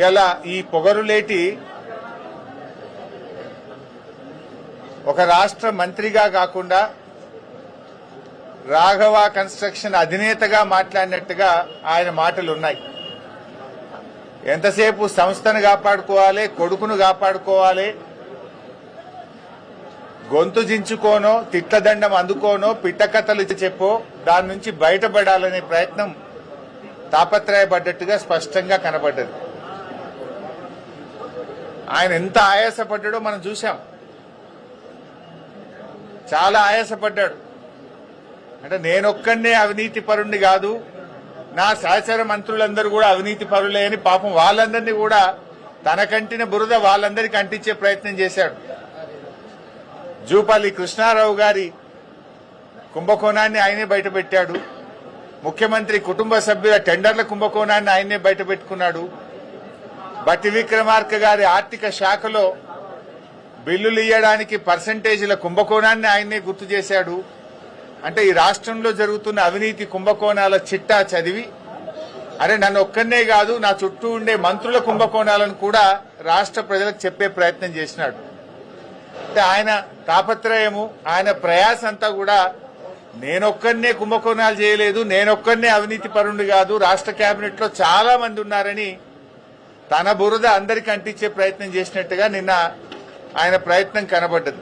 ఇలా ఈ పొగరులేటి ఒక రాష్ట్ర మంత్రిగా కాకుండా రాఘవ కన్స్ట్రక్షన్ అధినేతగా మాట్లాడినట్టుగా ఆయన మాటలు ఉన్నాయి. ఎంతసేపు సంస్థను కాపాడుకోవాలి, కొడుకును కాపాడుకోవాలి, గొంతు జించుకోనో తిట్లదండం అందుకోనో పిట్టకథలు చెప్పో దాని నుంచి బయటపడాలనే ప్రయత్నం తాపత్రయపడ్డట్టుగా స్పష్టంగా కనబడ్డది. ఆయన ఎంత ఆయాసపడ్డాడో మనం చూశాం. చాలా ఆయాసపడ్డాడు. అంటే నేనొక్కనే అవినీతి పరుణ్ణి కాదు, నా సహచర మంత్రులందరూ కూడా అవినీతి పరులే అని పాపం వాళ్ళందరినీ కూడా తన కంటిన బురద వాళ్ళందరికీ అంటించే ప్రయత్నం చేశాడు. జూపల్లి కృష్ణారావు గారి కుంభకోణాన్ని ఆయనే బయటపెట్టాడు. ముఖ్యమంత్రి కుటుంబ సభ్యుల టెండర్ల కుంభకోణాన్ని ఆయనే బయటపెట్టుకున్నాడు. బట్టి విక్రమార్క గారి ఆర్థిక శాఖలో బిల్లులు ఇయ్యడానికి పర్సంటేజీల కుంభకోణాన్ని ఆయనే గుర్తు చేశాడు. అంటే ఈ రాష్ట్రంలో జరుగుతున్న అవినీతి కుంభకోణాల చిట్టా చదివి అరే నన్ను ఒక్కనే కాదు నా చుట్టూ ఉండే మంత్రుల కుంభకోణాలను కూడా రాష్ట్ర ప్రజలకు చెప్పే ప్రయత్నం చేసినాడు. అంటే ఆయన తాపత్రయము, ఆయన ప్రయాస అంతా కూడా నేనొక్కనే కుంభకోణాలు చేయలేదు, నేనొక్కనే అవినీతి పరుణ్ణి కాదు, రాష్ట్ర కేబినెట్ లో చాలా మంది ఉన్నారని తన బురద అందరికీ అంటించే ప్రయత్నం చేసినట్టుగా నిన్న ఆయన ప్రయత్నం కనబడ్డది.